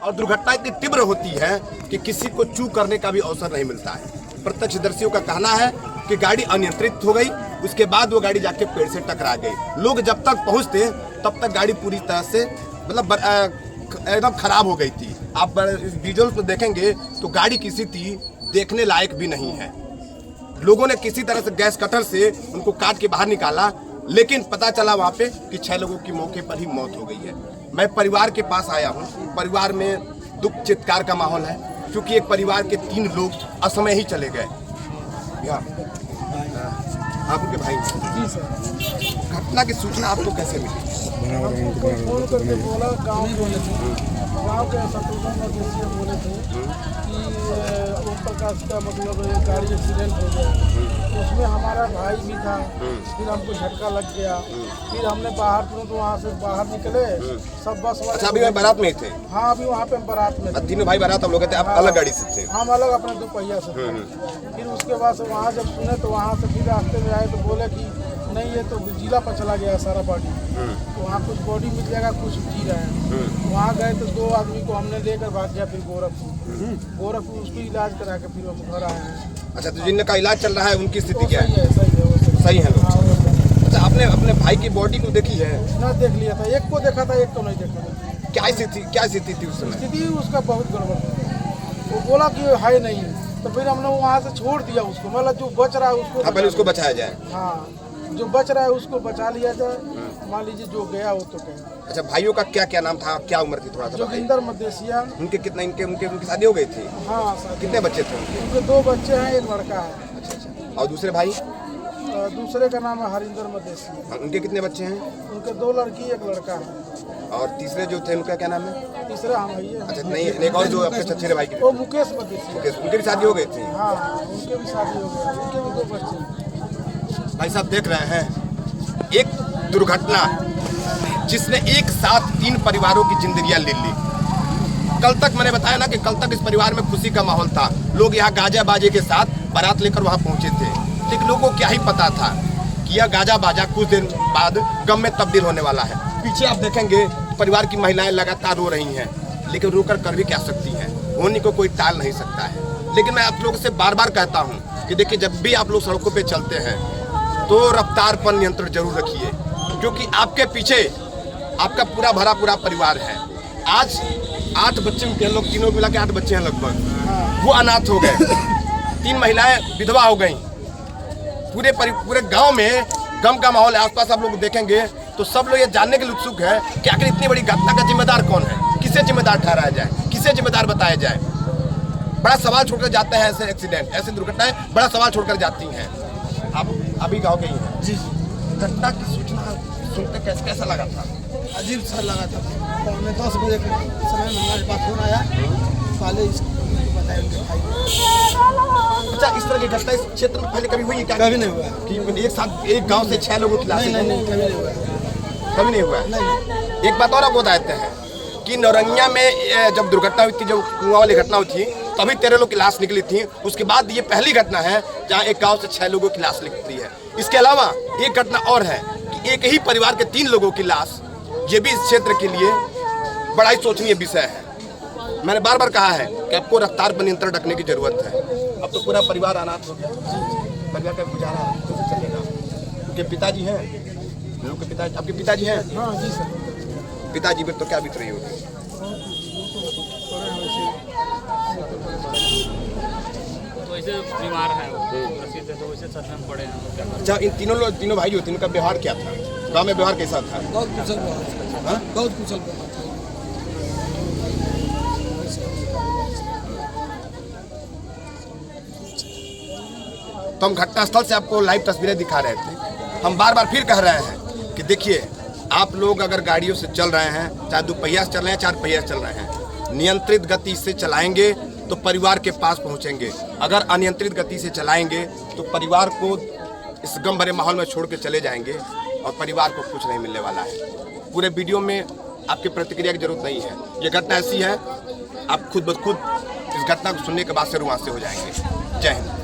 और दुर्घटना इतनी तीव्र होती है कि किसी को चूक करने का भी अवसर नहीं मिलता है। प्रत्यक्षदर्शियों का कहना है कि गाड़ी अनियंत्रित हो गई, उसके बाद वो गाड़ी जाके पेड़ से टकरा गई। लोग जब तक पहुंचते तब तक गाड़ी पूरी तरह से मतलब एकदम खराब हो गई थी। आप विजुअल्स में देखेंगे तो गाड़ी किसी थी देखने लायक भी नहीं है। लोगों ने किसी तरह से गैस कटर से उनको काट के बाहर निकाला, लेकिन पता चला वहाँ पे कि 6 लोगों की मौके पर ही मौत हो गई है। मैं परिवार के पास आया हूँ। परिवार में दुख चित्कार का माहौल है, क्योंकि एक परिवार के 3 लोग असमय ही चले गए। आपके भाई जी सर, घटना की सूचना आपको कैसे मिली? हमको फोन करके बोला गांव के शत्रुघ्न मदेशिया बोले थे कि ओम प्रकाश का मतलब गाड़ी एक्सीडेंट हो गया। उसमें हमारा भाई भी था, फिर हमको झटका लग गया। फिर हमने बाहर तुरंत वहाँ से बाहर निकले, सब बस वाले। अच्छा, अभी बारात में थे? हाँ, अभी वहाँ पे हम बारात में थे। तीनों भाई बारात हम लोग थे, आप अलग गाड़ी से थे? हम अलग अपने 2 पहिया से थे। फिर उसके बाद से वहाँ जब सुने तो वहाँ से फिर रास्ते में आए तो बोले कि नहीं, ये तो जिला पर चला गया सारा बॉडी, तो वहाँ कुछ बॉडी मिल जाएगा, कुछ जी रहे हैं। वहाँ गए तो 2 आदमी को हमने लेकर भाग गया। फिर गोरखपुर उसको इलाज करा के फिर हम घर आए हैं। अच्छा, तो जिनका इलाज चल रहा है उनकी स्थिति क्या है? सही है लोग। अच्छा, आपने अपने भाई की बॉडी को देखी है? ना, देख लिया था। एक को देखा था, एक को नहीं देखा था। क्या स्थिति थी उस समय? स्थिति उसका बहुत गड़बड़ था। वो बोला कि है नहीं, तो फिर हमने वहाँ से छोड़ दिया उसको। मतलब जो बच रहा है उसको पहले उसको बचाया जाए। हाँ, जो बच रहा है उसको बचा लिया जाए। मान लीजिए जो गया वो तो गया। अच्छा, भाइयों का क्या क्या नाम था, क्या उम्र थी, थोड़ा सा? जोगिंदर मदेशिया। उनके कितना उनकी शादी हो गई थी? हाँ, कितने बच्चे थे उनके 2 बच्चे हैं, 1 लड़का है। अच्छा, और दूसरे भाई? दूसरे का नाम है हरिंदर मदेशिया। उनके कितने बच्चे हैं? उनके 2 लड़की 1 लड़का है। और तीसरे जो थे उनका क्या नाम है? तीसरा हम है। अच्छा, नहीं, एक और जो आपके चचेरे भाई की? वो मुकेश मदेशिया। उनकी भी शादी हो गई थी? हाँ, उनके भी शादी हो गई, उनके भी 2 बच्चे। भाई साहब, देख रहे हैं एक दुर्घटना जिसने एक साथ 3 परिवारों की जिंदगियां ले ली। कल तक मैंने बताया ना कि कल तक इस परिवार में खुशी का माहौल था। लोग यहाँ गाजा बाजे के साथ बारात लेकर वहाँ पहुंचे थे, लेकिन लोगों को क्या ही पता था कि यह गाजा बाजा कुछ दिन बाद गम में तब्दील होने वाला है। पीछे आप देखेंगे परिवार की महिलाएं लगातार रो रही हैं, लेकिन रोकर कर भी क्या सकती हैं, होने को कोई टाल नहीं सकता है। लेकिन मैं आप लोगों से बार बार कहता हूँ कि देखिए, जब भी आप लोग सड़कों पर चलते हैं तो रफ्तार पर नियंत्रण जरूर रखिए, क्योंकि आपके पीछे आपका पूरा भरा पूरा परिवार है। आज 8 बच्चे के लोग, तीनों मिला के 8 बच्चे हैं लगभग, वो अनाथ हो गए। 3 महिलाएं विधवा हो गई। पूरे गांव में गम का माहौल है। आसपास आप लोग देखेंगे तो सब लोग ये जानने के लिए उत्सुक है कि आखिर इतनी बड़ी घटना का जिम्मेदार कौन है, किसे जिम्मेदार ठहराया जाए, किसे जिम्मेदार बताया जाए। बड़ा सवाल छोड़कर जाते हैं ऐसे एक्सीडेंट, ऐसी दुर्घटनाएं बड़ा सवाल छोड़कर जाती हैं। आप अभी गाँव गई हैं? जी। घटना की सूचना सुनते कैसा लगा था? अजीब सा लगा था। पौने 10 बजे के समय में हमारे पास फोन आया, पहले बताया उनके भाई। अच्छा, इस तरह की घटना इस क्षेत्र में पहले कभी हुई है क्या? कभी नहीं हुआ कि एक साथ एक गांव से 6 लोगों की लाश? नहीं, कभी नहीं हुआ। कभी नहीं हुआ। नहीं। एक बात और आपको बताते हैं कि नौरंगिया में जब दुर्घटना हुई थी, जब कुआं वाली घटना हुई थी, तभी 13 लोग की लाश निकली थी। उसके बाद ये पहली घटना है जहाँ एक गाँव से 6 लोगों की लाश निकली है। इसके अलावा एक घटना और है कि एक ही परिवार के 3 लोगों की लाश, ये भी इस क्षेत्र के लिए बड़ा ही सोचनीय विषय है। मैंने बार बार कहा है कि आपको रफ्तार पर नियंत्रण रखने की जरूरत है। अब तो पूरा परिवार अनाथ हो गया। परिवार का गुजारा कैसे चलेगा? उनके पिताजी हैं, लोग के पिताजी, आपके पिताजी हैं? हाँ जी सर। पिताजी पर तो क्या बीत रही होगी? तो ऐसे बीमार है तो वैसे सदमे में पड़े हैं। अच्छा, इन तीनों भाई जो थे, इनका व्यवहार क्या था? गाँव में व्यवहार कैसा था? बहुत कुशल व्यवहार, बहुत कुशल व्यवहार। तो हम घटनास्थल से आपको लाइव तस्वीरें दिखा रहे थे। हम बार बार फिर कह रहे हैं कि देखिए, आप लोग अगर गाड़ियों से चल रहे हैं, चाहे 2 पहिया से चल रहे हैं, 4 पहिया से चल रहे हैं, नियंत्रित गति से चलाएंगे तो परिवार के पास पहुंचेंगे। अगर अनियंत्रित गति से चलाएंगे तो परिवार को इस गम भरे माहौल में छोड़ के चले जाएंगे और परिवार को कुछ नहीं मिलने वाला है। पूरे वीडियो में आपकी प्रतिक्रिया की जरूरत नहीं है। ये घटना ऐसी है, आप खुद ब खुद इस घटना को सुनने के बाद से रुआंसे हो जाएंगे। जय हिंद।